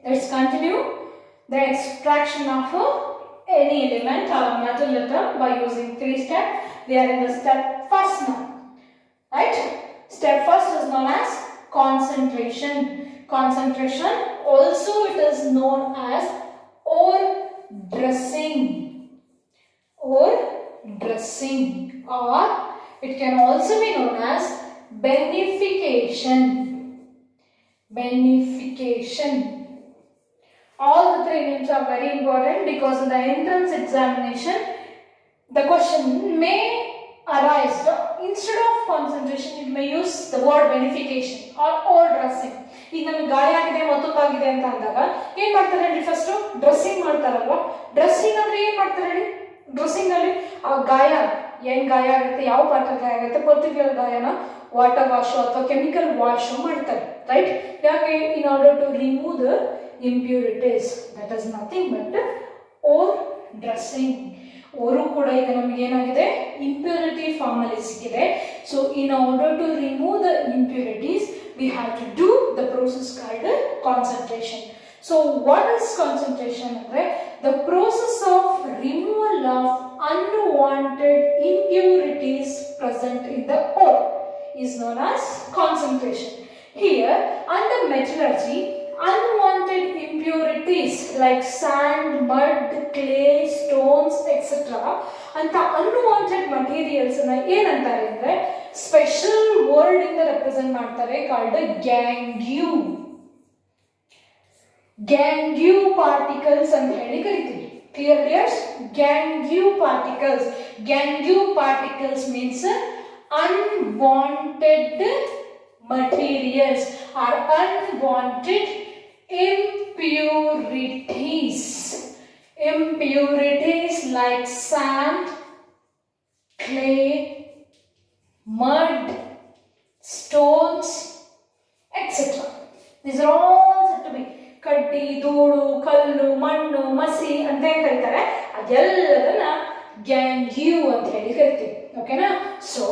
Let's continue the extraction of any element or metal atom by using 3 steps. We are in the step first now. Right? Step first is known as concentration. Concentration, also it is known as ore dressing. Ore dressing, or it can also be known as beneficiation. Beneficiation. All the 3 names are very important because in the entrance examination the question may arise. Instead of concentration, it may use the word beneficiation or ore dressing. ಈಗ ನಮಗೆ ಗಾಯ ಆಗಿದೆ ಮತ್ತೊಂದಾಗಿದೆ ಅಂತ ಅಂದಾಗ ಏನ್ ಮಾಡ್ತಾರೆ ಹೇಳಿ, first dressing ಮಾಡ್ತಾರಲ್ವಾ. Dressing ಅಂದ್ರೆ ಏನ್ ಮಾಡ್ತಾರೆ ಹೇಳಿ? ಡ್ರೆಸ್ಸಿಂಗ್ ಅಲ್ಲಿ ಆ ಗಾಯ ಏನ್ ಗಾಯ ಆಗುತ್ತೆ, ಯಾವ ಪಾರ್ಟ್ ಗಾಯ ಆಗುತ್ತೆ, ಪರ್ಟಿಕ್ಯುಲರ್ ಗಾಯನ ವಾಟರ್ ವಾಶ್ ಅಥವಾ ಕೆಮಿಕಲ್ ವಾಶ್ ಮಾಡ್ತಾರೆ. ರೈಟ್? ಯಾಕೆ? In order to remove the impurities. That is nothing but ore dressing. Ore ಕೂಡ ಈಗ ನಮಗೆ ಏನಾಗಿದೆ, ಇಂಪ್ಯೂರಿಟಿ ಫಾರ್ಮ್ ಅಲ್ಲಿ ಸಿಕ್ಕಿದೆ. So in order to remove the impurities we have to do the process called concentration. So what is concentration? The process of removal of unwanted impurities present in the ore is known as concentration. Here under metallurgy, unwanted impurities like sand, mud, clay, stones, etc. anta unwanted materials na ಏನಂತಾರೆ ಅಂದ್ರೆ special word ಇಂದ represent ಮಾಡ್ತಾರೆ, called gangue. Gangue particles ಅಂತ ಹೇಳಿ ಕರೀತೀವಿ. Clear dears? Gangue particles. Gangue particles means unwanted materials or unwanted impurities. Impurities like sand, clay, mud, stones, etc. These are all said to be ಕಡ್ಡಿ, ಧೂಳು, ಕಲ್ಲು, ಮಣ್ಣು, ಮಸಿ ಅಂತ ಏನ್ ಕರೀತಾರೆ, ಅದೆಲ್ಲದನ್ನ ಗ್ಯಾಂಗ್ಯೂ ಅಂತ ಹೇಳಿ ಕರಿತೀವಿ. ಓಕೆನಾ? So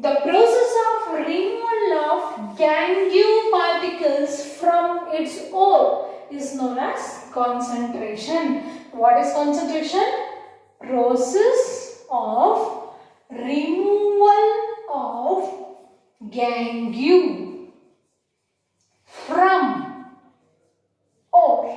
the process of removal of gangue particles from its ore is known as concentration. What is concentration? Process of removal of gangue from ore.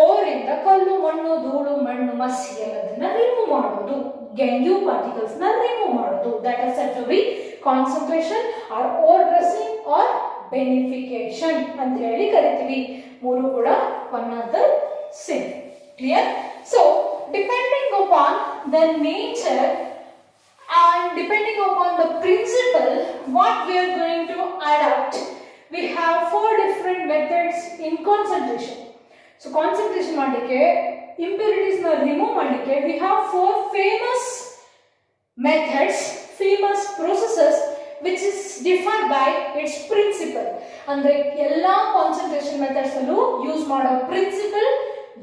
ore ಇಂದ ಕಲ್ಲು, ಮಣ್ಣು, ಧೂಳು, ಮಣ್ಣು, ಮಸಿ ಎಲ್ಲದನ್ನ ರಿಮೂವ್ ಮಾಡೋದು, gangue particles na remove ಮಾಡೋದು. That is said to be concentration or ore dressing or beneficiation ಅಂತ ಹೇಳಿ ಕರಿತೀವಿ. ಮೂರು ಕೂಡ one of the same. Clear? So depending upon the nature and depending upon the principle what we are going to adapt, we have 4 different methods in concentration. So concentration ಮಾಡಲಿಕ್ಕೆ, impurities na remove ಮಾಡಲಿಕ್ಕೆ we have 4 famous methods, famous processes which is differed by its principle. ಅಂದ್ರೆ ಎಲ್ಲಾ concentration methods ಅಲ್ಲೂ use ಮಾಡೋ principal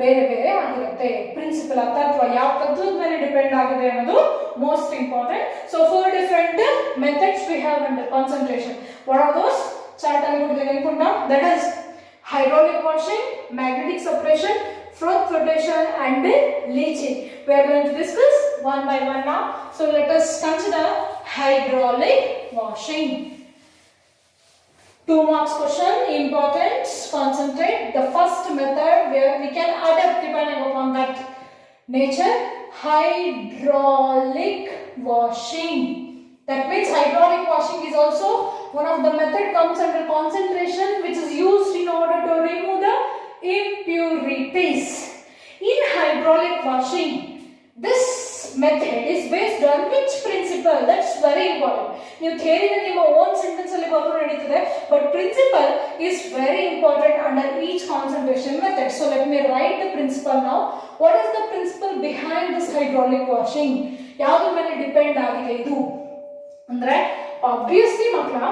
ಬೇರೆ ಬೇರೆ ಆಗಿರುತ್ತೆ. Principal ಅಥವಾ ಯಾವ ತತ್ವದ ಮೇಲೆ ಡಿಪೆಂಡ್ ಆಗಿದೆ ಅನ್ನೋದು most important. So 4 different methods we have under concentration. What are those? Chart ಅಲ್ಲಿ ಕೊಟ್ಟಿದ್ದೇನೆ ಅನ್ಕೊಂಡ. That is hydraulic washing, magnetic separation, froth flotation and leaching. We are going to discuss one by one now. So let us consider hydraulic washing. 2 marks question, important, concentrate. The first method where we can adapt depending upon that nature, hydraulic washing. That means hydraulic washing is also one of the method comes under concentration which is used in order to remove the impurities. In hydraulic washing, this method is based on which principle? That's very important. You theory na ನಿಮ್ಮ own sentence ಅಲ್ಲಿ ಬರೆದು ನಡೀತದೆ, but principle is very important under each concentration method. So let me write the principle now. What is the principle behind this hydraulic washing? ಯಾವುದು ಮೇಲೆ depend ಆಗಿದೆ ಇದು ಅಂದ್ರೆ obviously ಮಕ್ಕಳ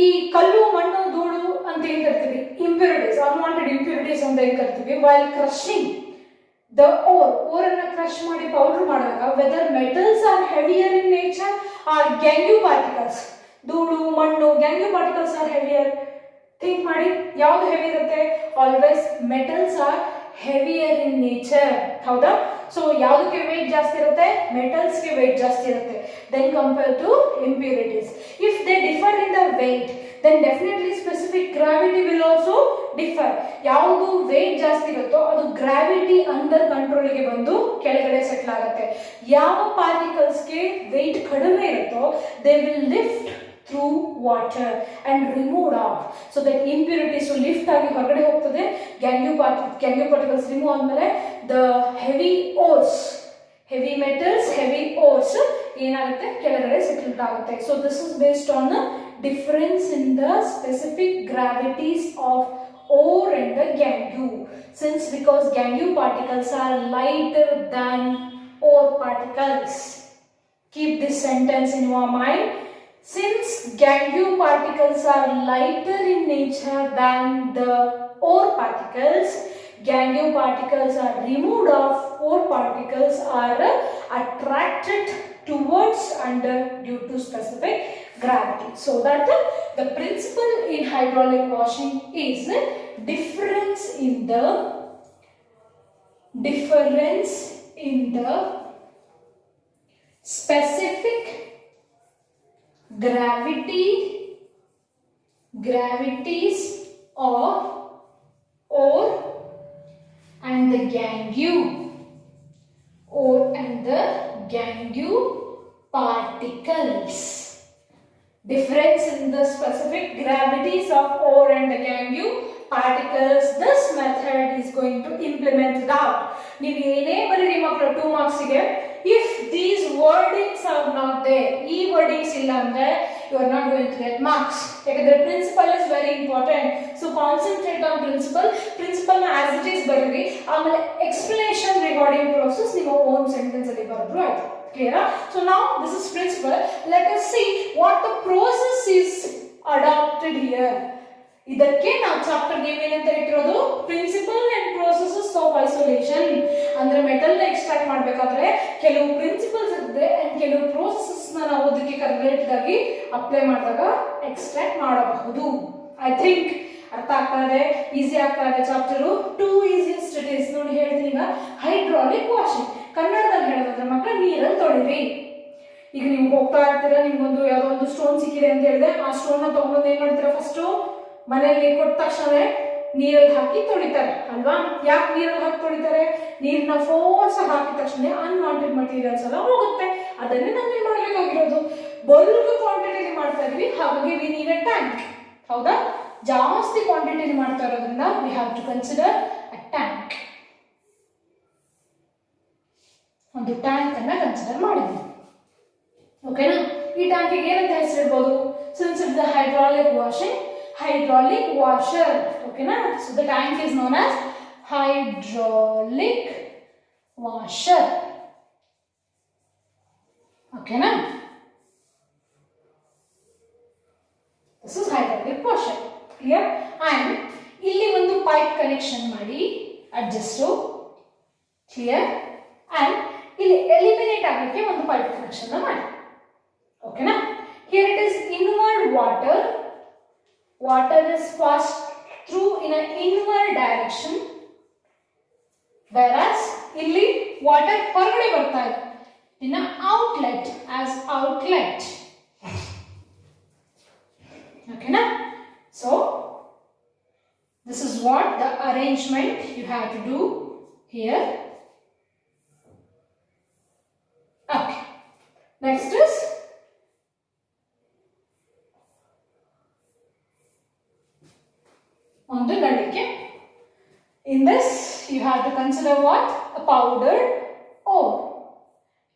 ಈ ಕಲ್ಲು, ಮಣ್ಣು, ಧೂಳು ಅಂತ ಏನ್ ಕರಿತೀವಿ, impurities, unwanted impurities ಅಂತ ಏನ್ ಕರಿತೀವಿ. while crushing the ore ಅನ್ನ ಕ್ರಶ್ ಮಾಡಿ ಪೌಡರ್ ಮಾಡಿದಾಗ whether metals are heavier in nature or gangue particles, ಧೂಳು, ಮಣ್ಣು, gangue particles are heavier, think ಮಾಡಿ, ಯಾವ್ದು ಹೆವಿ ಇರುತ್ತೆ? Always metals are heavier in nature, ಹೌದಾ? ಸೊ ಯಾವುದಕ್ಕೆ ವೇಟ್ ಜಾಸ್ತಿ ಇರುತ್ತೆ? ಮೆಟಲ್ಸ್ಗೆ ವೇಟ್ ಜಾಸ್ತಿ ಇರುತ್ತೆ then compare to impurities. If they differ in the weight then definitely specific gravity will also differ. ಯಾವುದು ವೇಟ್ ಜಾಸ್ತಿ ಇರುತ್ತೋ ಅದು ಗ್ರಾವಿಟಿ ಅಂಡರ್ ಕಂಟ್ರೋಲ್ಗೆ ಬಂದು ಕೆಳಗಡೆ ಸೆಟ್ಲ್ ಆಗುತ್ತೆ. ಯಾವ ಪಾರ್ಟಿಕಲ್ಸ್ಗೆ ವೇಟ್ ಕಡಿಮೆ ಇರುತ್ತೋ they will lift through water and remove off, so that impurities lift ಆಗಿ ಹೊರಗಡೆ ಹೋಗ್ತದೆ. ಗ್ಯಾಂಗ್ಯೂ ಪಾರ್ಟಿಕಲ್ಸ್ ರಿಮೂವ್ ಆದ್ಮೇಲೆ the heavy ores, heavy metals, heavy ores ಏನಾಗುತ್ತೆ? ಕೆಳಗಡೆ ಸೆಟಲ್ ಆಗುತ್ತೆ. So this is based on the difference in the specific gravities of ore and the gangue. Since because gangue particles are lighter than ore particles. Keep this sentence in your mind. Since gangue particles are lighter in nature than the ore particles, gangue particles are removed off, ore particles are attracted towards and due to specific gravity. So that the principle in hydraulic washing is difference in the specific gravities of ore and the gangue, ore and the gangue particles. Difference in the specific gravities of ore and the gangue particles. This method is going to implement it out. ನೀವು ಏನೇ ಬರೀರಿ ಮಕ್ಕಳು 2 ಮಾರ್ಕ್ಸ್ಗೆ, if these wordings are not there, ಈ wordings ಇಲ್ಲ ಅಂದ್ರೆ you are not going to get marks. ಯಾಕಂದ್ರೆ principle is very important. So concentrate on principle ನ as it is ಬರೀರಿ, ಆಮೇಲೆ explanation regarding process ನಿಮ್ಮ own sentence ಅಲ್ಲಿ ಬರೆದ್ರು ಆಯ್ತು. Clear? So now this is principle. Let us see what the process is adopted here. ಇದಕ್ಕೆ ನಾವು chapter name ಏನಂತ ಇಟ್ಟಿರೋದು? Principle and processes of isolation. ಅಂದ್ರೆ ಮೆಟಲ್ ನ ಎಕ್ಸ್ಟ್ರಾಕ್ಟ್ ಮಾಡಬೇಕಾದ್ರೆ ಕೆಲವು ಪ್ರಿನ್ಸಿಪಲ್ಸ್ ಇರುತ್ತೆ ಅಂಡ್ ಕೆಲವು ಪ್ರೋಸೆಸಸ್ ನಾವು ಅದಕ್ಕೆ ಕನ್ವರ್ಟ್ ಆಗಿ ಅಪ್ಲೈ ಮಾಡಿದಾಗ ಎಕ್ಸ್ಟ್ರಾಕ್ಟ್ ಮಾಡಬಹುದು. ಐ ಥಿಂಕ್ ಅರ್ಥ ಆಗ್ತಾ ಇದೆ, ಈಸಿ ಆಗ್ತಾ ಇದೆ ಚಾಪ್ಟರ್. 2 easiest it is. ನೋಡಿ ಹೇಳ್ತೀನಿ ಈಗ, ಹೈಡ್ರಾಲಿಕ್ ವಾಷಿಂಗ್ ಕನ್ನಡದಲ್ಲಿ ಹೇಳೋದಾದ್ರೆ ಮಕ್ಕಳು ನೀರಲ್ಲಿ ತೊಳಿರಿ. ಈಗ ನೀವು ಹೋಗ್ತಾ ಇರ್ತೀರಾ, ನಿಮ್ಗೊಂದು ಯಾವುದೋ ಒಂದು ಸ್ಟೋನ್ ಸಿಕ್ಕಿದೆ ಅಂತ ಹೇಳಿದೆ, ಆ ಸ್ಟೋನ್ ನ ತಗೊಂಡು ಏನ್ ಮಾಡ್ತೀರಾ? ಫಸ್ಟ್ ಮನೆಯಲ್ಲಿ ಕೊಟ್ಟ ತಕ್ಷಣ ನೀರಲ್ಲಿ ಹಾಕಿ ತೊಳಿತಾರೆ ಅಲ್ವಾ? ಯಾಕೆ ನೀರಲ್ಲಿ ಹಾಕಿ ತೊಳಿತಾರೆ? ನೀರನ್ನ ಫೋರ್ಸ್ ಹಾಕಿದ ತಕ್ಷಣ ಅನ್ವಾಂಟೆಡ್ ಮಟೀರಿಯಲ್ಸ್ ಎಲ್ಲ ಹೋಗುತ್ತೆ. ಅದನ್ನೇ ನಾವು ಮಾಡಬೇಕಾಗಿರೋದು. ಬಲ್ಕ್ ಕ್ವಾಂಟಿಟಿಲಿ ಮಾಡ್ತಾ ಇದೀವಿ, ಹಾಗಾಗಿ ವಿ ನೀಡ್ ಎ ಟ್ಯಾಂಕ್. ಹೌದಾ? ಜಾಸ್ತಿ ಕ್ವಾಂಟಿಟಿಲಿ ಮಾಡ್ತಾ ಇರೋದ್ರಿಂದ we have to consider a tank. ಒಂದು ಟ್ಯಾಂಕ್ ಅನ್ನ ಕನ್ಸಿಡರ್ ಮಾಡಿದ್ವಿ. ಓಕೆನಾ? ಈ ಟ್ಯಾಂಕಿಗೆ ಏನಂತ ಹೆಸರಿಡ್ಬೋದು? Since it's the hydraulic washing, hydraulic washer. Okay na? So the tank is known as hydraulic washer. Okay na? This is hydraulic washer. Clear? And ಇಲ್ಲಿ ಒಂದು pipe connection ಮಾಡಿ adjust. Clear? And ಇಲ್ಲಿ eliminate ಆಗಲಿಕ್ಕೆ ಒಂದು pipe connection ಮಾಡಿ. Okay na? Here it is inward water. Water is passed through in an inward direction, whereas illi water ಹೊರಗಡೆ ಬರ್ತಾ ಇದೆ in an outlet, as outlet. Okay na? So this is what the arrangement you have to do here. Okay, next is on the nalike. In this you have to consider what? A powdered ore.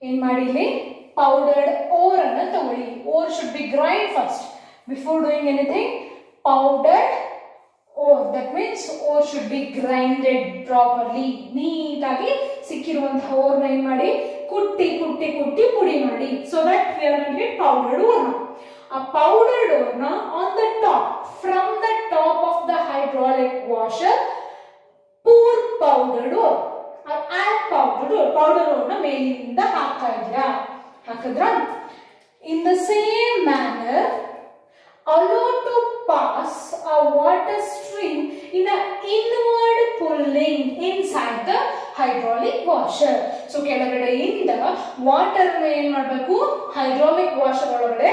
In madili powdered ore anna tagoli. Ore should be grind first before doing anything. Powdered ore, that means ore should be grinded properly. Neat agi sikkiruvanತಹ ore na ಏನು ಮಾಡಿ ಕುಟ್ಟಿ ಕುಟ್ಟಿ ಕುಟ್ಟಿ ಪುಡಿ ಮಾಡಿ, so that we are going to get powdered ore. A powdered ore na on the top, from the top of the hydraulic washer, pour powdered ore or add powdered ore. Powdered ore na ಮೇಲಿಂದ ಹಾಕ್ತಾ ಇದ್ದೀರಾ, ಹಾಕಿದ್ರ? In the same manner, allow to pass a water stream in an inward pulling inside the hydraulic washer. So ಕೆಳಗಡೆಯಿಂದ water ನ ಏನು ಮಾಡಬೇಕು, hydraulic washer ಒಳಗಡೆ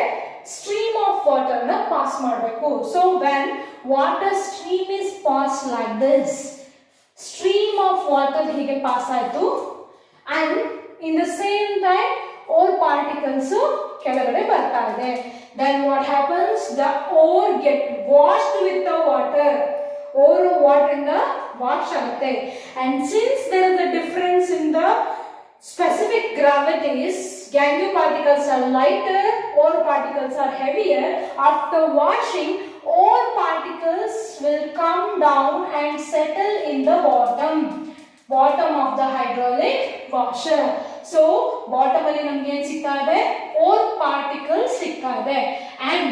stream of water na pass ಮಾಡಬೇಕು. So when water stream is passed like this, stream of water hige pass ಆಯ್ತು, and in the same time ore particles ಕೆಳಗಡೆ ಬರ್ತಾ ಇದೆ, then what happens, the ore get washed with the water. Ore water ಇಂದ wash ಆಗುತ್ತೆ, and since there is a difference in the specific gravities, gangue particles are lighter, ore particles are heavier. After washing, ore particles will come down and settle in the bottom of the hydraulic washer. So bottom ಅಲ್ಲಿ ನಮಗೆ ಏನು ಸಿಗ್ತಾ ಇದೆ, ore particles ಸಿಗ್ತಾ ಇದೆ, and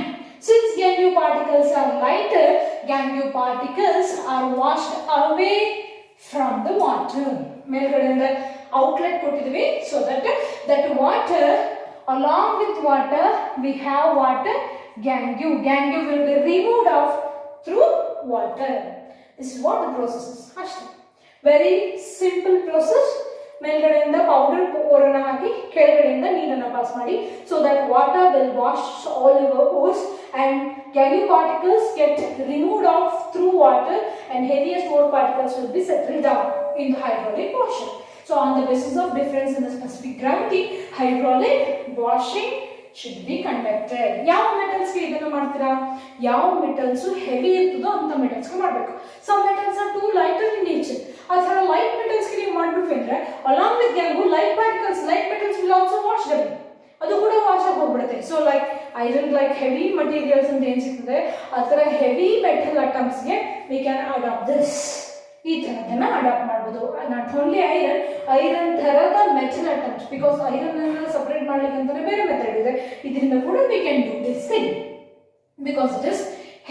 since gangue particles are lighter, gangue particles are washed away from the water. ಮೇಲ್ಗಡೆಯಿಂದ outlet ಕೊಟ್ಟಿದ್ವಿ, so that water, along with water we have water gangue will be removed off through water. This is what the process is. ಅಷ್ಟೇ, very simple process. ಮೇಲ್ಗಡೆಯಿಂದ powder ಓರನ್ನ ಹಾಕಿ ಕೆಳಗಡೆಯಿಂದ ನೀರನ್ನು pass ಮಾಡಿ, so that water will wash all your ores and gangue particles get removed off through water, and heaviest ore particles will be settled down in the hydraulic washer. So on the basis of difference in the specific gravity, hydraulic washing should be conducted. ಯಾವ metals ಗೆ ಇದನ್ನ ಮಾಡ್ತೀರಾ, ಯಾವ metals heavy ಇರ್ತದೋ ಅಂತ metals ಗೆ ಮಾಡಬೇಕು. Some metals are too lighter in nature. ಆ ಥರ ಲೈಟ್ ಮೆಟಲ್ಸ್ ಗೆ ನೀವು ಮಾಡ್ಬಿಟ್ವಿ ಅಂದ್ರೆ along with gangue light particles, light metals will also wash them, ಅದು ಕೂಡ ವಾಶ್ ಆಗಿ ಹೋಗ್ಬಿಡುತ್ತೆ. So like iron, like heavy materials ಅಂತ ಏನ್ ಸಿಗ್ತದೆ, ಆ ಥರ ಹೆವಿ ಮೆಟಲ್ ಅಟಮ್ಸ್ ಗೆ ವಿ ಕ್ಯಾನ್ ಅಡಾಪ್ಟ್ ದಿಸ್. ಈ ಥರದನ್ನ ಅಡಾಪ್ಟ್ ಮಾಡ್ಬೋದು. ನಾಟ್ ಓನ್ಲಿ ಐರನ್ ಥರದ ಮೆಟಲ್ ಅಟಮ್ಸ್, ಬಿಕಾಸ್ ಐರನ್ ಅನ್ನ ಸಪರೇಟ್ ಮಾಡ್ಲಿಕ್ಕೆ ಅಂತಾನೆ ಬೇರೆ ಮೆಥಡ್ ಇದೆ. ಇದರಿಂದ ಕೂಡ we can do this thing because it is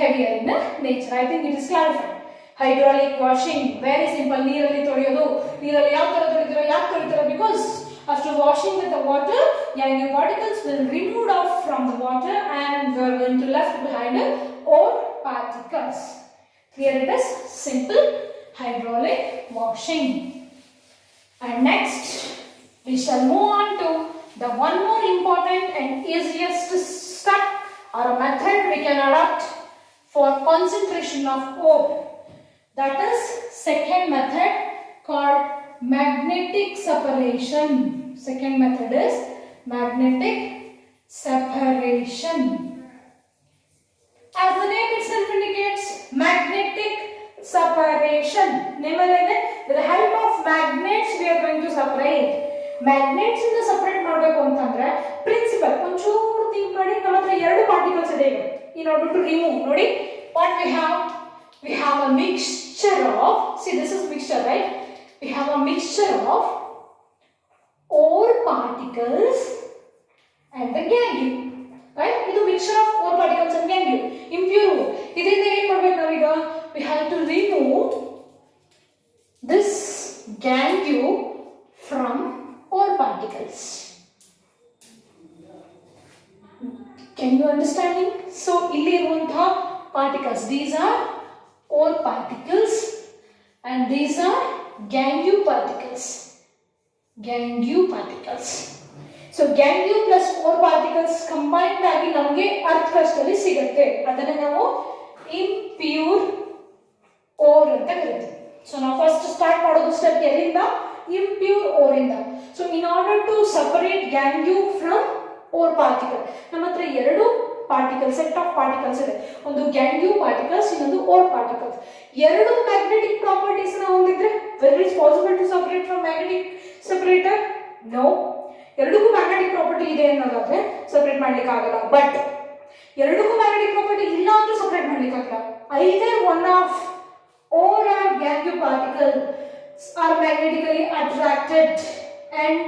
heavier in nature. I think it is clarified. Hydraulic washing very simple. ನೀರಲ್ಲಿ ತೊಳೆಯೋದು, ನೀರಲ್ಲಿ ಯಾವ ತರ ತೊಳಿತೀರೋ, ಯಾಕೆ ತೊಳಿತೀರೋ, because after washing with the water, gangue particles will removed off from the water and we are going to left behind ore particles. Here it is simple hydraulic washing. And next we shall move on to the one more important and easiest step or a method we can adopt for concentration of ore. That is second method called magnetic separation. Second method is magnetic separation. As the name itself indicates, magnetic separation. Name alone, with the help of magnets we are going to separate. Magnets ಇಂದ separate ಮಾಡಬೇಕು ಅಂತಂದ್ರೆ principal ಒಂಚೂರು think ಮಾಡಿ. ನಮ್ಮ ಹತ್ರ ಎರಡು particles ಇದೆ ಈಗ. In order to remove, ನೋಡಿ what we have a mixture of, see this is mixture, right? We have a mixture of ore particles and the gangue, right? Idu mixture of ore particles and gangue, impure. Idinda ಏನು ಮಾಡಬೇಕು ನಾವೀಗ, we have to remove this gangue from ore particles. Can you understanding? So ಇಲ್ಲಿ ಇರುವಂತಹ particles, these are ore particles and these are gangue particles. Gangue particles. So gangue plus ore particles combined ಆಗಿ ನಮಗೆ ಅರ್ಥ ಕಷ್ಟದಲ್ಲಿ ಸಿಗುತ್ತೆ. ಅದನ್ನ ನಾವು impure ore ಅಂತ ಕರೀತೀವಿ. So ನಾವು ಫಸ್ಟ್ ಸ್ಟಾರ್ಟ್ ಮಾಡೋದು ಸ್ಟೆಪ್ ಎಲ್ಲಿಂದ, impure ore ಇಂದ. So in order to separate gangue from ore particle, ನಮ್ಮ ಹತ್ರ ಎರಡು ಪಾರ್ಟಿಕಲ್ ಸೆಟ್ ಆಫ್ ಪಾರ್ಟಿಕಲ್ಸ್ ಇದೆ. ಒಂದು ಗ್ಯಾಂಗ್ಯೂ ಪಾರ್ಟಿಕಲ್ಸ್, ಇನ್ನೊಂದು ಓರ್ ಪಾರ್ಟಿಕಲ್ಸ್. ಎರಡು ಮ್ಯಾಗ್ನೆಟಿಕ್ ಪ್ರಾಪರ್ಟೀಸ್ ನ ಹೊಂದಿದ್ರೆ whether it's possible to separate from magnetic separator? No. ಎರಡಕ್ಕೂ ಮ್ಯಾಗ್ನೆಟಿಕ್ ಪ್ರಾಪರ್ಟಿ ಇದೆ ಅನ್ನೋದಾದ್ರೆ ಸಪರೇಟ್ ಮಾಡ್ಲಿಕ್ಕೆ ಆಗಲ್ಲ. ಬಟ್ ಎರಡಕ್ಕೂ ಮ್ಯಾಗ್ನೆಟಿಕ್ ಪ್ರಾಪರ್ಟಿ ಇಲ್ಲ ಅಂದ್ರೂ ಸಪರೇಟ್ ಮಾಡ್ಲಿಕ್ಕೆ ಆಗಲ್ಲ. Either one of ore or gangue particles are magnetically attracted and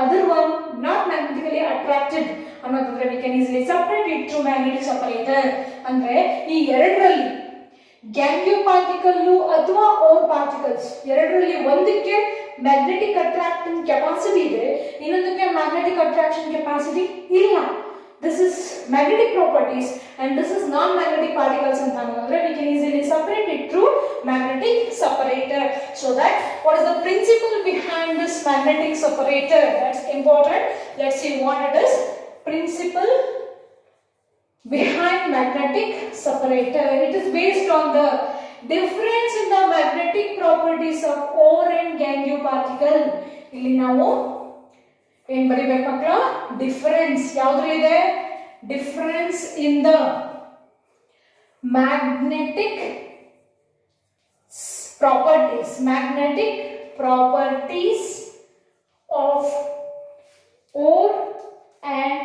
other one not magnetically attracted ಅನ್ನೋದಾದ್ರೆ we can easily separate it through magnetic separator. ಅಂದ್ರೆ ಈ ಎರಡರಲ್ಲಿ ಗ್ಯಾಂಗ್ಯೂ ಪಾರ್ಟಿಕಲ್ ಅಥವಾ ಓರ್ ಪಾರ್ಟಿಕಲ್ಸ್ ಎರಡರಲ್ಲಿ ಒಂದಕ್ಕೆ ಮ್ಯಾಗ್ನೆಟಿಕ್ ಅಟ್ರಾಕ್ಷನ್ ಕೆಪಾಸಿಟಿ ಇದೆ, ಇನ್ನೊಂದಕ್ಕೆ ಮ್ಯಾಗ್ನೆಟಿಕ್ ಅಟ್ರಾಕ್ಷನ್ ಕೆಪಾಸಿಟಿ ಇಲ್ಲ. this is magnetic properties and this is non-magnetic particles and we can easily separate it through magnetic separator. So that what is the principle behind this magnetic separator? That's important. Let's see what it is. Principle behind magnetic separator. It is based on the difference in the magnetic properties of ore and gangue particle. ಇಲ್ಲಿ ನಾವು ಏನು ಬರಿಬೇಕು ಮಕ್ಕಳ? Difference ಯಾವುದ್ರಲ್ಲಿದೆ? Difference in the magnetic properties of ore and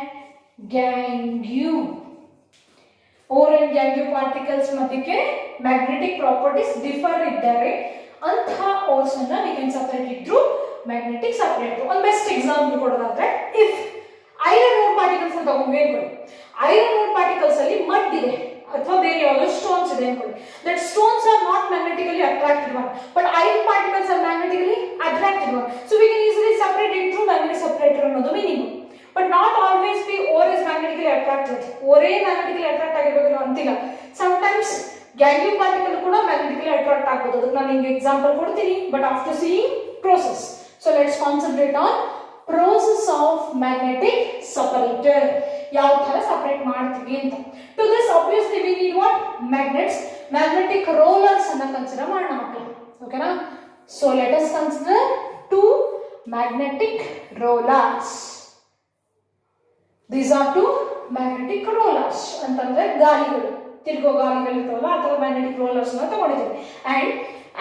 gangue. Ore and gangue particles ಮಧ್ಯಕ್ಕೆ magnetic properties differ ಇದ್ದರೆ ಅಂತಹ ores ಅನ್ನು we can separate it through magnetic separator. One best example ಕೊಡೋದಾದ್ರೆ, if iron ore particles ಅಂತ ತಗೊಂಡ್ವಿ ಅನ್ಕೊಳ್ಳಿ, iron ore particles ಅಲ್ಲಿ mud ಇದೆ ಅಥವಾ ಬೇರೆ ಯಾವುದೋ ಸ್ಟೋನ್ಸ್ ಇದೆ ಅನ್ಕೊಳ್ಳಿ, that stones are not magnetically attracted one, but iron particles are magnetically attracted one. So we can easily separate it through magnetic separator ಅನ್ನೋದು meaning. But not always be ore is magnetically attracted. Ore magnetically attract ಆಗಿರಬೇಕು ಅಂತಿಲ್ಲ. Sometimes gangue particle ಕೂಡ magnetically attract ಆಗಬಹುದು. ಅದಕ್ಕೆ ನಾನು ನಿಮಗೆ example ಕೊಡ್ತೀನಿ, but after seeing process. So let's concentrate on process of magnetic separator. ಯಾವ ತರ ಸಪರೇಟ್ ಮಾಡ್ತೀವಿ ಅಂತ. To this obviously we need what? Magnets. Magnetic rollers ಅನ್ನು ಕನ್ಸಿಡರ್ ಮಾಡೋಣ ಮಕ್ಕಳು. ಓಕೆನಾ? So let us consider two magnetic rollers. These are two magnetic rollers. ಅಂತಂದ್ರೆ ಗಾಲಿಗಳು, ತಿರುಗೋ ಗಾಲಿಗಳು ಇರ್ತಾವಲ್ಲ ಅಥವಾ magnetic rollers ಅನ್ನು ತಗೊಂಡಿದ್ದೀವಿ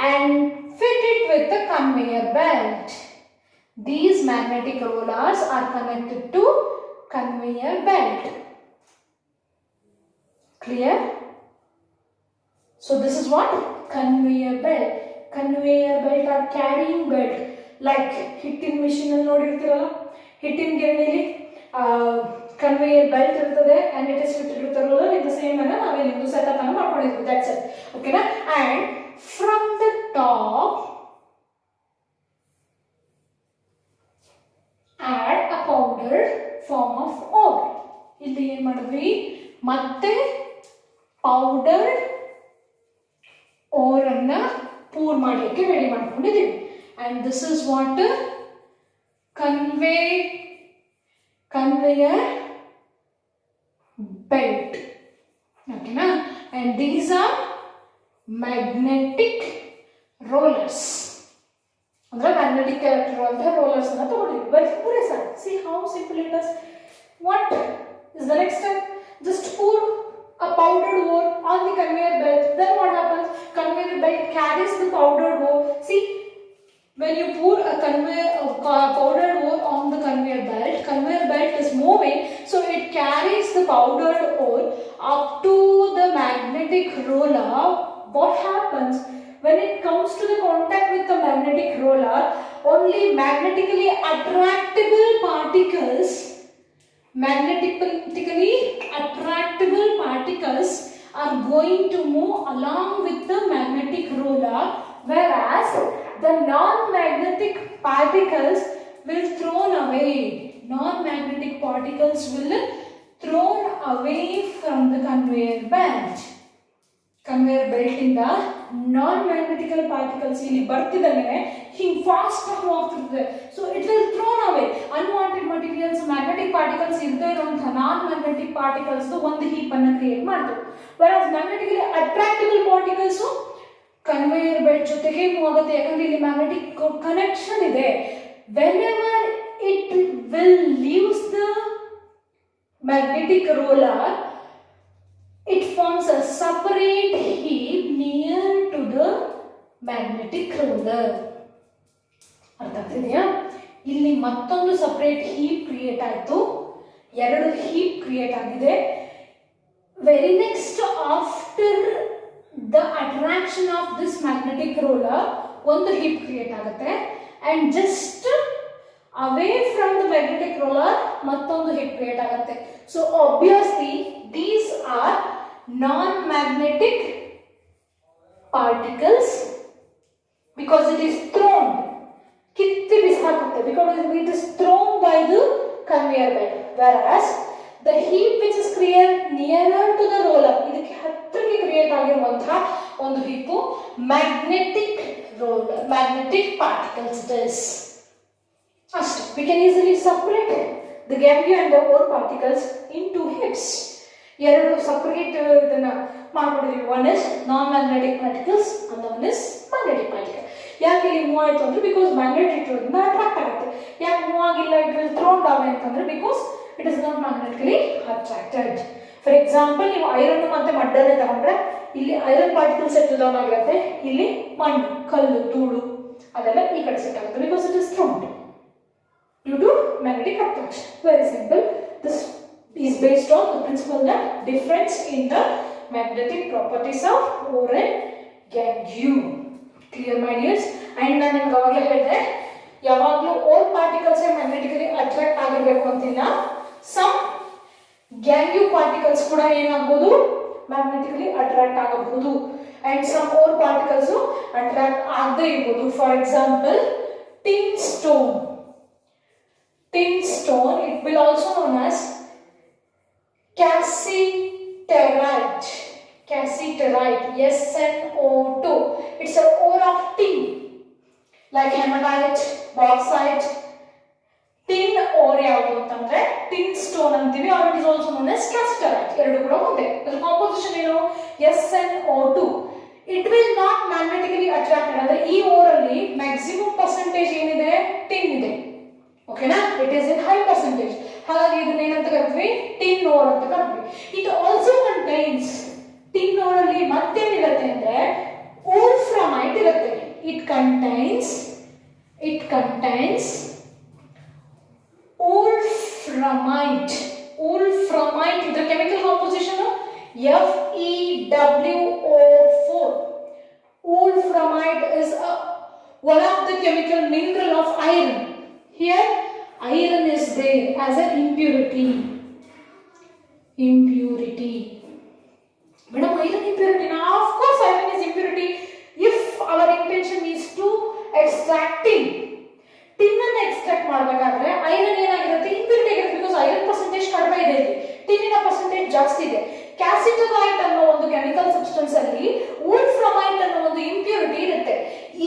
and fit it with the conveyor belt. These magnetic rollers are connected to conveyor belt. Clear? So this is what? Conveyor belt. Conveyor belt or carrying belt. Like hitting machine ಅಲ್ಲಿ ನೋಡಿರ್ತೀರಲ್ಲ, hitting ಗಿರಣಿಲಿ conveyor belt ಇರ್ತದೆ and it is fitted with the roller. In the same manner ನಾವು ಇಲ್ಲಿ ಒಂದು setup ಅನ್ನು ಮಾಡ್ಕೊಂಡಿದ್ದೀವಿ. That's it. Okay na? And from the top add a powdered form of ore. ಇಲ್ಲಿ ಏನು ಮಾಡಿದ್ವಿ? ಮತ್ತೆ powdered ore ಅನ್ನ pour ಮಾಡಲಿಕ್ಕೆ ರೆಡಿ ಮಾಡ್ಕೊಂಡಿದ್ದೀವಿ. And this is what conveyor belt. Okay na? And these are magnetic rollers. ಅಂದ್ರೆ magnetic rollers ಅನ್ನು ತಗೊಂಡಿದ್ದೀವಿ. Very simple. See how simple it is. What is the next step? Just pour a powdered ore on the conveyor belt. Then what happens? Conveyor belt carries the powdered ore. See, when you pour a powdered ore on the conveyor belt is moving, so it carries the powdered ore up to the magnetic roller. What happens? When it comes to the contact with the magnetic roller, only magnetically attractable particles are going to move along with the magnetic roller, whereas the non-magnetic particles will thrown away. Non-magnetic particles will thrown away from the conveyor belt. Conveyor belt ಇಂದ non-magnetical particles ಇಲ್ಲಿ ಬರ್ತಿದಂಗೆ ಹಿಂಗ್ fast ಆಗಿ ಹೋಗ್ತಿರ್ತದೆ. So it will thrown away. Unwanted materials, magnetic particles ಇರದೇ ಇರುವಂತಹ non-magnetic particles ಒಂದು heap ಅನ್ನು create ಮಾಡ್ತವೆ. Whereas magnetically attractable particles conveyor belt ಜೊತೆಗೆ ಮೂವ್ ಆಗುತ್ತೆ, ಯಾಕಂದ್ರೆ ಇಲ್ಲಿ magnetic connection ಇದೆ. Whenever it will leaves the magnetic roller, it forms a separate heap near to the magnetic roller. ಅರ್ಥ ಆಗ್ತಿದೆಯಾ? ಇಲ್ಲಿ ಮತ್ತೊಂದು ಸಪರೇಟ್ ಹೀಪ್ ಕ್ರಿಯೇಟ್ ಆಯಿತು, ಎರಡು ಹೀಪ್ ಕ್ರಿಯೇಟ್ ಆಗಿದೆ. Very next after the attraction of this magnetic roller ಒಂದು heap create ಆಗುತ್ತೆ and just away from the magnetic roller ಮತ್ತೊಂದು heap create ಆಗುತ್ತೆ. So obviously these are non-magnetic particles because it is thrown. Kitti bisakutte because it is thrown by the conveyor belt. Whereas the heap which is created nearer to the roller, ಇದಕ್ಕೆ ಹತ್ತಿರಕ್ಕೆ create ಆಗಿರುವಂತಹ ಒಂದು ಹೀಪು magnetic roller, magnetic particles it is. ಅಷ್ಟೇ. We can easily separate the gangue and the ore particles into heaps. ಎರಡು separate ಇದನ್ನ ಮಾಡ್ಕೊಂಡಿದ್ದೀವಿ. One is non-magnetic particles and one is magnetic particle. ಯಾಕೆ ಇಲ್ಲಿ ಮೂವ್ ಆಯ್ತು ಅಂದ್ರೆ ಬಿಕಾಸ್ ಮ್ಯಾಗ್ನೆಟ್ ಇರೋದ್ರಿಂದ attract ಆಗುತ್ತೆ. ಯಾಕೆ ಮೂವ್ ಆಗಿಲ್ಲ ಇಟ್ ವಿಲ್ ಥ್ರೋನ್ ಡೌನ್ ಅಂತಂದ್ರೆ because it is not magnetically attracted. For example ನೀವು ಐರನ್ ಮತ್ತೆ ಮಡ್ಡನ್ನೇ ತಗೊಂಡ್ರೆ ಇಲ್ಲಿ ಐರನ್ ಪಾರ್ಟಿಕಲ್ ಸೆಟಲ್ ಡೌನ್ ಆಗಿರುತ್ತೆ, ಇಲ್ಲಿ ಮಣ್ಣು ಕಲ್ಲು ಧೂಳು ಅದೆಲ್ಲ ಈ ಕಡೆ ಸೆಟ್ ಆಗುತ್ತೆ because it is throne due to magnetic attraction. Very simple. This is based on the principle that difference in the magnetic properties of ore and gangue. Clear my dears? And ನಾನು ನಿಮಗೆ ಆವಾಗಲೇ ಹೇಳಿದೆ ಯಾವಾಗಲೂ or particles ಮ್ಯಾಗ್ನೆಟಿಕಲಿ attract ಆಗಿರಬೇಕು ಅಂತಿಲ್ಲ. Some ಗ್ಯಾಂಗ್ಯೂ particles ಕೂಡ ಏನಾಗಬಹುದು magnetically attract ಆಗಬಹುದು and some ore particles attract ಆಗದೇ ಇರಬಹುದು. For example tin stone. Tin stone, it will also known as cassiterite. Cassiterite, SnO2. It's an ore of tin, like hematite, bauxite. Tin ore ಯಾವುದು ಅಂತಂದ್ರೆ tin stone ಅಂತೀವಿ, or it is also known as cassiterite. ಎರಡು ಕೂಡ ಒಂದೇ. ಅದರ composition ಏನು? SnO2. It will not magnetically attract. ಅಂದ್ರೆ ಈ ore ಅಲ್ಲಿ ಮ್ಯಾಕ್ಸಿಮಮ್ ಪರ್ಸೆಂಟೇಜ್ ಏನಿದೆ? tin ಇದೆ. ಓಕೆನಾ? It is in high percentage. ಹಾಗಾಗಿ ಇದನ್ನ ಏನಂತ ಕರಿತೀವಿ? ಟಿನ್ ಓರ್ ಅಂತ ಕರಿತೀವಿ. It also contains, tin ore ಅಲ್ಲಿ ಮತ್ತೇನಿರುತ್ತೆ ಅಂದ್ರೆ ವೋಲ್ಫ್ರಮೈಟ್ ಇರುತ್ತೆ. It contains ವೋಲ್ಫ್ರಮೈಟ್. ವೋಲ್ಫ್ರಮೈಟ್ ಇದರ chemical composition FeWO4. Wolframite is one of the chemical mineral of iron. Here iron is there as an impurity. Madam, iron impurity. Now of course iron is impurity if our intention is to extracting tin ಅನ್ನು extract ಮಾಡಬೇಕಾದ್ರೆ iron ಏನಾಗಿರುತ್ತೆ? impurity ಆಗಿರುತ್ತೆ because iron percentage ಕಡಿಮೆ ಇದೆ ಇಲ್ಲಿ, tin ನ percentage ಜಾಸ್ತಿ ಇದೆ. ಕ್ಯಾಸಿಟರೈಟ್ ಅನ್ನೋ ಒಂದು ಕೆಮಿಕಲ್ ಸಬ್ಸ್ಟೆನ್ಸ್ ಅಲ್ಲಿ ವೋಲ್ಫ್ರಮೈಟ್ ಅನ್ನೋ ಒಂದು ಇಂಪ್ಯೂರಿಟಿ ಇರುತ್ತೆ.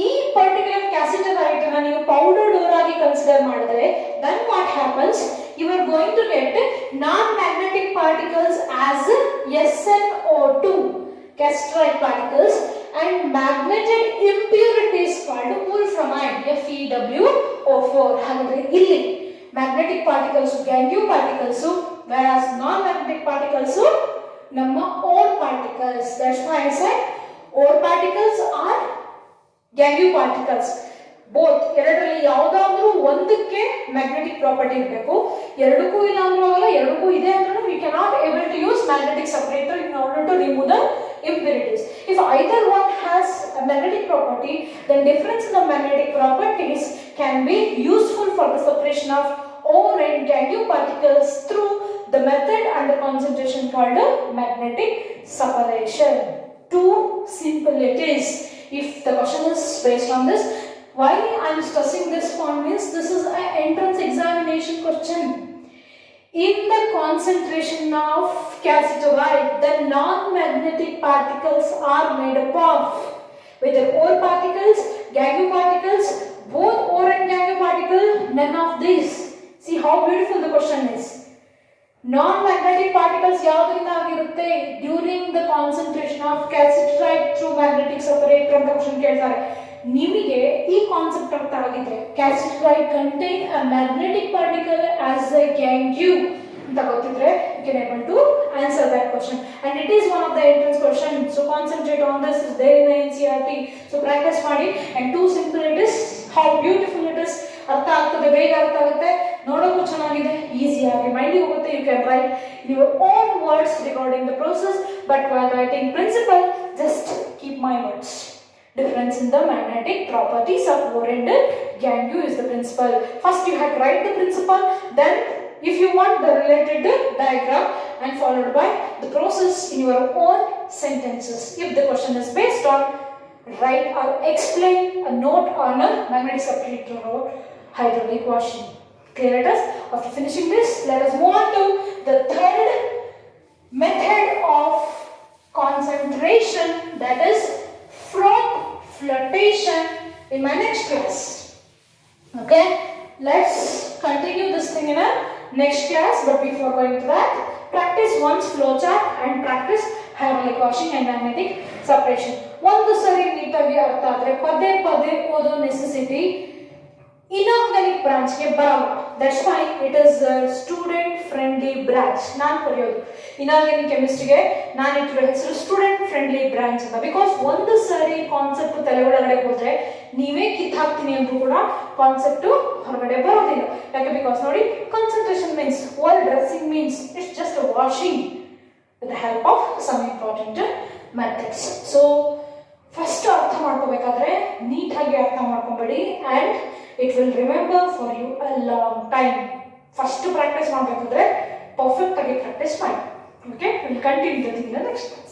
ಈ ಪರ್ಟಿಕ್ಯುಲರ್ ಕ್ಯಾಸಿಟರೈಟ್ ಅನ್ನು ನೀವು ಪೌಡರ್ಡ್ ಓರ್ ಆಗಿ ಕನ್ಸಿಡರ್ ಮಾಡಿದ್ರೆ then what happens? You are going to get non-magnetic particles as SnO2, cassiterite particles, and magnetic impurities called wolframite, FeWO4. ಹಾಗಾದ್ರೆ ಇಲ್ಲಿ magnetic particles gangue particles, whereas non-magnetic particles ನಮ್ಮ ore particles. That's why I said ore particles are gangue particles. Both ಎರಡರಲ್ಲಿ ಯಾವುದಾದ್ರೂ ಒಂದಕ್ಕೆ magnetic property ಇರಬೇಕು, ಎರಡಕ್ಕೂ ಇಲ್ಲ ಅಂದ್ರೂ ಆಗಲ್ಲ, ಎರಡಕ್ಕೂ ಇದೆ ಅಂದ್ರೂ we cannot able to use magnetic separator in order to remove the impurities. If either one has a magnetic property, then difference in the magnetic properties can be useful for the separation of ore and gangue particles through the method and the concentration called magnetic separation. Too simple it is. If the question is based on this, why I am stressing this point means this is an entrance examination question. In the concentration of cassiterite, the non-magnetic particles are made up of whether ore particles, gangue particles, both ore and gangue particle, none of these. See how beautiful the question is. Non-magnetic particles ಯಾವುದರಿಂದ ಆಗಿರುತ್ತೆ? During the concentration of cassiterite through magnetic separator ಅಂತ question ಕೇಳ್ತಾರೆ. ನಿಮಗೆ ಈ concept ಅರ್ಥ ಆಗಿದ್ರೆ cassiterite contain a magnetic particle as a gangue ಅಂತ ಗೊತ್ತಿದ್ರೆ you can able to answer that question, and it is one of the entrance question. So concentrate on this, is there in the NCERT. So practice ಮಾಡಿ, and too simple it is, how beautiful it is. ಅರ್ಥ ಆಗ್ತದೆ, ಬೇಗ ಅರ್ಥ ಆಗುತ್ತೆ, ನೋಡೋಕ್ಕೂ ಚೆನ್ನಾಗಿದೆ, ಈಸಿಯಾಗಿ ಮೈಂಡಿಗೆ ಹೋಗುತ್ತೆ. You can write your own words regarding the process, but while writing principle just keep my words. Difference in the magnetic properties of ore and gangue is the principle. First you have to write the principle, then if you want the related diagram, and followed by the process in your own sentences. If the question is based on write or explain a note on a magnetic separator or hydraulic washing. Clear it is? After finishing this, let us move on to the third method of concentration, that is front flotation, in my next class. Okay, let's continue this thing in a next class, but before going to that, practice once flowchart and practice hydraulic washing and magnetic separation. ಒಂದು ಸರಿ ನೀಟಾಗಿ ಅರ್ಥ ಆದ್ರೆ ಪದೇ ಪದೇ ಓದೋ necessity inorganic ಬ್ರಾಂಚ್ಗೆ ಬರಲ್ಲ. That's why it is student friendly branch. ನಾನು ಕರೆಯೋದು ಇನಾರ್ಗಾನಿಕ್ ಕೆಮಿಸ್ಟ್ರಿಗೆ ನಾನು ಇಟ್ಟಿರೋ ಹೆಸರು ಸ್ಟೂಡೆಂಟ್ ಫ್ರೆಂಡ್ಲಿ ಬ್ರಾಂಚ್ ಅಂತ. ಬಿಕಾಸ್ ಒಂದು ಸರಿ ಕಾನ್ಸೆಪ್ಟ್ ತಲೆ ಒಳಗಡೆ ಹೋದ್ರೆ ನೀವೇ ಕಿತ್ತಾಕ್ತೀನಿ ಅಂದ್ರೂ ಕೂಡ ಕಾನ್ಸೆಪ್ಟ್ ಹೊರಗಡೆ ಬರೋದಿಲ್ಲ. ಯಾಕೆ? ಬಿಕಾಸ್ ನೋಡಿ, concentration means wall dressing means it's just washing with the help of some important methods. So first ಅರ್ಥ ಮಾಡ್ಕೋಬೇಕಾದ್ರೆ ನೀಟಾಗಿ ಅರ್ಥ ಮಾಡ್ಕೊಬೇಡಿ, and it will remember for you a long time. First practice ಮಾಡಬೇಕಾದ್ರೆ ಪರ್ಫೆಕ್ಟ್ ಆಗಿ ಪ್ರಾಕ್ಟೀಸ್ ಮಾಡಿ. Okay, we'll continue the thing in the next one.